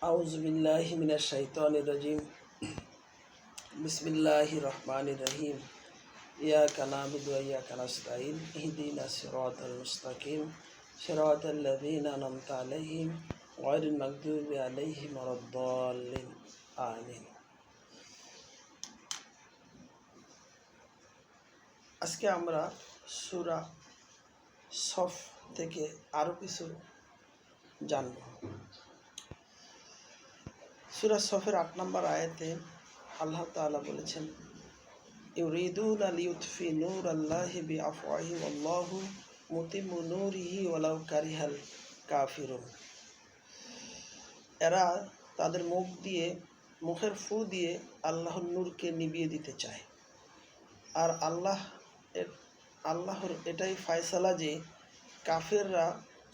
আউযু বিল্লাহি মিনাশ শাইতানির রাজিম। বিসমিল্লাহির রহমানির রহিম। ইয়াকা না'বুদু ওয়া ইয়াকা নাস্তাঈন। ইহদিনাস সিরাতাল মুস্তাকিম। সিরাতাল লাযীনা আন'আমতা আলাইহিম গায়রিল মাগদুবি আলাইহিম ওয়ালাদ-দাল্লিন। আমিন। আজকে আমরা সূরা সফ থেকে আরো কিছু জানব। সূরা সফের ৮ নম্বর আয়াতে আল্লাহ তাআলা বলেছেন, ইউরিদুনা লিইউতফি নূরাল্লাহি বিআফওয়াহিহিম ওয়াল্লাহু মুতিম্মু নূরিহি ওয়ালাউ কারিহাল কাফিরুন। এরা তাদের মুখের ফু দিয়ে আল্লাহর নূরকে নিভিয়ে দিতে চায়, আর আল্লাহর এটাই ফায়সালা যে কাফেররা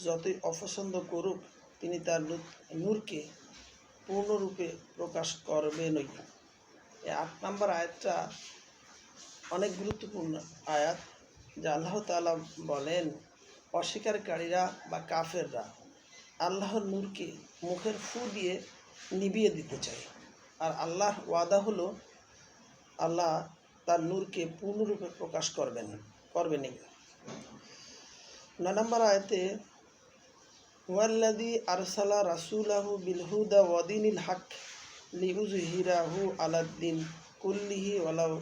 যতই অপছন্দ করুক, তিনি তার নূরকে পূর্ণরূপে প্রকাশ করবেনই। এই ৮ নম্বর আয়াতটা অনেক গুরুত্বপূর্ণ আয়াত, যা আল্লাহ তাআলা বলেন অস্বীকারীরা বা কাফেররা আল্লাহর নূরকে মুখের ফু দিয়ে নিভিয়ে দিতে চায়, আর আল্লাহ ওয়াদা হলো আল্লাহ তার নূরকে পূর্ণরূপে প্রকাশ করবেনই। ৯ নম্বর আয়াতে ওয়াল্লাযী আরসালা রাসূলাহু বিল হুদা ওয়া দীনিল হক লিইয়ুযহিরাহু আলাদ-দীন কুল্লিহি ওয়ালাউ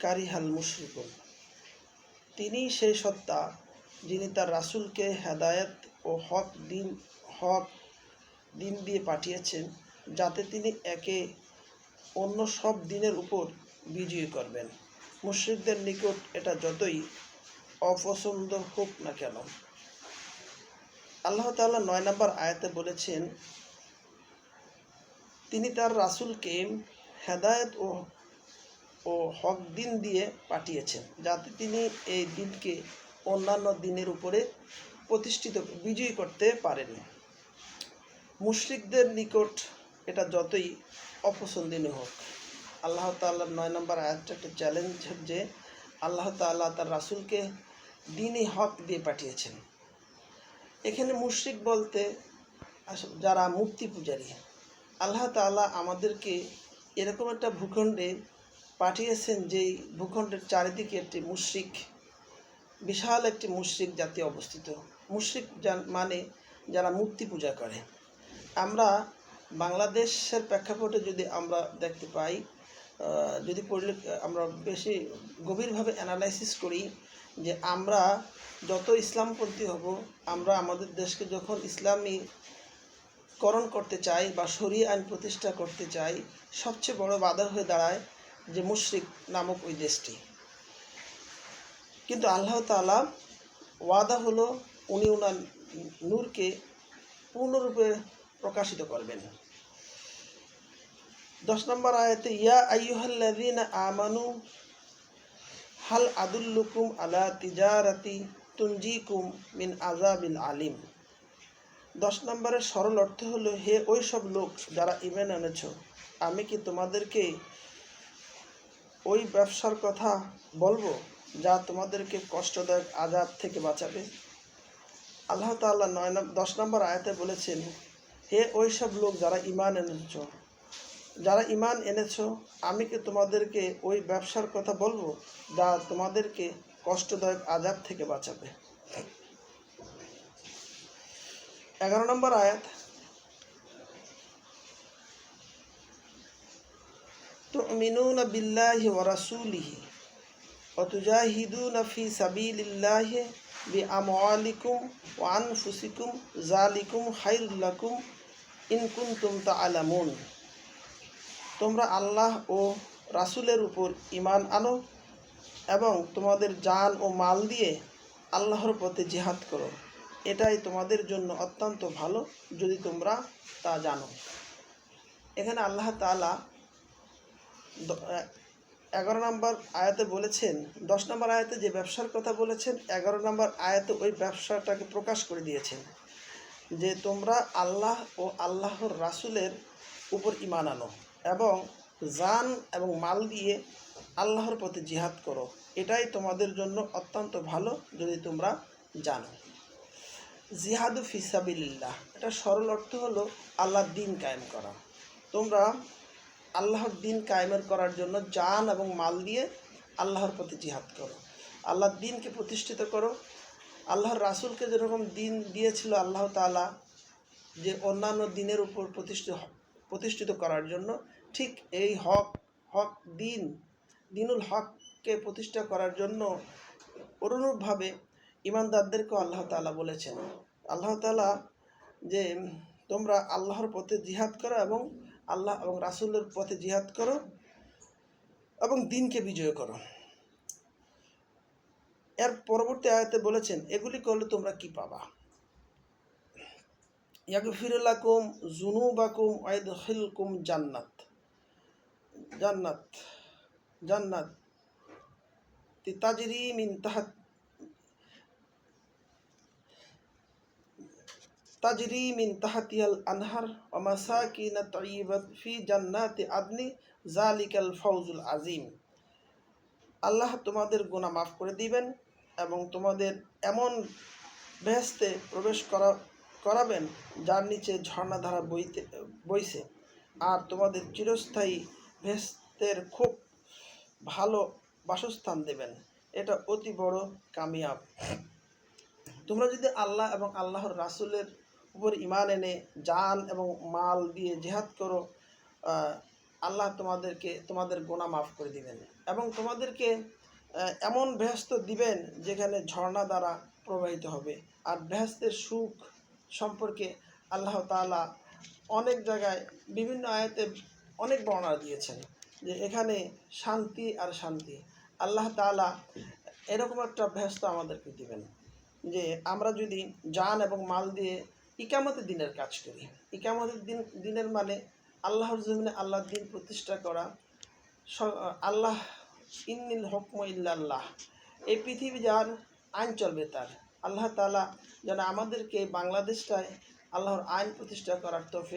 কারিহাল মুশরিকুন। তিনি সেই সত্তা যিনি তার রাসূলকে হেদায়েত ও হক দিন দিয়ে পাঠিয়েছেন, যাতে তিনি একে অন্য সব দিনের উপর বিজয়ী করবেন, মুশরিকদের নিকট এটা যতই অপছন্দ হোক না কেন। আল্লাহ তাআলা ৯ নম্বর আয়াতে বলেছেন, তিনি তার রাসূলকে হেদায়েত ও হক দিন দিয়ে পাঠিয়েছেন, যাতে তিনি এই দিনকে অন্যান্য দিনের উপরে বিজয়ী করতে পারেন, মুশরিকদের নিকট এটা যতই অপছন্দনীয় হোক। আল্লাহ তাআলার ৯ নম্বর আয়াতটা একটা চ্যালেঞ্জ, যে আল্লাহ তাআলা তার রাসূলকে দ্বীন-ই হক দিয়ে পাঠিয়েছেন। এখানে মুশরিক বলতে যারা মূর্তি পূজারী, আল্লাহ তাআলা আমাদেরকে এরকম একটা ভূখণ্ডে পাঠিয়েছেন যেই ভূখণ্ডের চারিদিকে একটি বিশাল একটি মুশরিক জাতি অবস্থিত। মুশরিক মানে যারা মূর্তি পূজা করে। আমরা বাংলাদেশের প্রেক্ষাপটে যদি আমরা দেখতে পাই, যদি আমরা বেশি গভীরভাবে অ্যানালাইসিস করি, যে আমরা যত ইসলামপন্থী হব, আমরা আমাদের দেশকে যখন ইসলামীকরণ করতে চাই বা শরীয়ত আইন প্রতিষ্ঠা করতে চাই, সবচেয়ে বড় বাধা হয়ে দাঁড়ায় যে মুশরিক নামক ওই দেশটি। কিন্তু আল্লাহ তাআলা ওয়াদা হলো উনি ওনার নূরকে পূর্ণরূপে প্রকাশিত করবেন। ১০ নম্বর আয়াতে ইয়া আইয়ুহাল্লাযীনা আমানু হাল আদুল্লুকুম আলা তিজারাতি তুনজিকুম মিন আযাবিল আলিম। ১০ নম্বরের সরল অর্থ হলো, হে ওই সব লোক যারা ঈমান এনেছ, আমি কি তোমাদেরকে ওই ব্যবসার কথা বলবো যা তোমাদেরকে কষ্টদায়ক আযাব থেকে বাঁচাবে। আল্লাহ তাআলা ১০ নম্বর আয়াতে বলেছেন, হে ওই সব লোক যারা ঈমান এনেছ, আমি কি তোমাদেরকে ওই ব্যবসার কথা বলবো যা তোমাদেরকে কষ্টদায়ক আযাব থেকে বাঁচাবে। ১১ নম্বর আয়াত তুমিনুনা বিল্লাহি ওয়া রাসূলিহি ওয়া তুজাহিদুনা ফি সাবিলিল্লাহি বিআমওয়ালিকুম ওয়া আনফুসিকুম যালিকুম খায়রুল লাকুম ইন কুনতুম তা'লামুন। তোমরা আল্লাহ ও রাসূলের উপর ঈমান আনো এবং তোমাদের জান ও মাল দিয়ে আল্লাহর পথে জিহাদ করো, এটাই তোমাদের জন্য অত্যন্ত ভালো যদি তোমরা তা জানো। এখানে আল্লাহ তাআলা ১১ নম্বর আয়াতে বলেছেন, ১০ নম্বর আয়াতে যে ব্যবসার কথা বলেছেন, ১১ নম্বর আয়াতে ওই ব্যবসাটাকে প্রকাশ করে দিয়েছেন, যে তোমরা আল্লাহ ও আল্লাহর রাসূলের উপর ঈমান আনো এবং জান এবং মাল দিয়ে আল্লাহর পথে জিহাদ করো, এটাই তোমাদের জন্য অত্যন্ত ভালো যদি তোমরা জানো। জিহাদু ফি সাবিলিল্লাহ, এটা এটা সরল অর্থ হলো আল্লাহর দিন কায়েম করা। তোমরা আল্লাহর দিন কায়েমের করার জন্য জান এবং মাল দিয়ে আল্লাহর প্রতি জিহাদ করো, আল্লাহর দিনকে প্রতিষ্ঠিত করো। আল্লাহর রাসূলকে যেরকম দিন দিয়েছিল আল্লাহ তাআলা যে অন্যান্য দিনের উপর প্রতিষ্ঠিত করার জন্য, ঠিক এই হক দিনুল হককে প্রতিষ্ঠা করার জন্য অনুরূপভাবে ইমানদারদেরকেও আল্লাহ তাআলা বলেছেন। আল্লাহ তাআলা যে তোমরা আল্লাহর পথে জিহাদ করো এবং আল্লাহ এবং রাসূলের পথে জিহাদ করো এবং দিনকে বিজয় করো। এর পরবর্তী আয়াতে বলেছেন এগুলি করলে তোমরা কি পাবা। ইয়াগফির লাকুম যুনুবাকুম ওয়া ইয়াদখিলকুম জান্নাত তাজরি মিন তাহতিহাল আনহার ওয়া মাসাকিন তাইয়্যিবাত ফি জান্নাতি আদনি যালিকাল ফাওজুল আযীম। আল্লাহ তোমাদের গুনাহ মাফ করে দিবেন এবং তোমাদের এমন বেহেশতে প্রবেশ করাবেন যার নিচে ঝর্ণাধারা বইছে, আর তোমাদের চিরস্থায়ী বেহেশতের খুব ভালো বাসস্থান দেবেন। এটা অতি বড় কামিয়াব। তোমরা যদি আল্লাহ এবং আল্লাহর রাসূলের উপর ঈমান এনে জান এবং মাল দিয়ে জিহাদ করো, আল্লাহ তোমাদের গুনাহ মাফ করে দিবেন এবং তোমাদেরকে এমন বেহেশত দিবেন যেখানে ঝর্ণা দ্বারা প্রবাহিত হবে। আর বেহেশতের সুখ সম্পর্কে আল্লাহ তাআলা অনেক জায়গায় বিভিন্ন আয়াতে অনেক বর্ণনা দিয়েছেন যে এখানে শান্তি আর শান্তি। আল্লাহ তাআলা এরকম একটা বেহেশত আমাদেরকে দিবেন যে আমরা যদি জান এবং মাল দিয়ে ইকামতের দিনের কাজ করি। ইকামতের দিনের মানে আল্লাহর জমিনে আল্লাহর দিন প্রতিষ্ঠা করা। আল্লাহ ইন্নিল হুকমু ইল্লাল্লাহ, এই পৃথিবী যার আইন চলবে তার। আল্লাহ তাআলা যেন আমাদেরকে বাংলাদেশটায় আল্লাহর আইন প্রতিষ্ঠা করার তৌফিক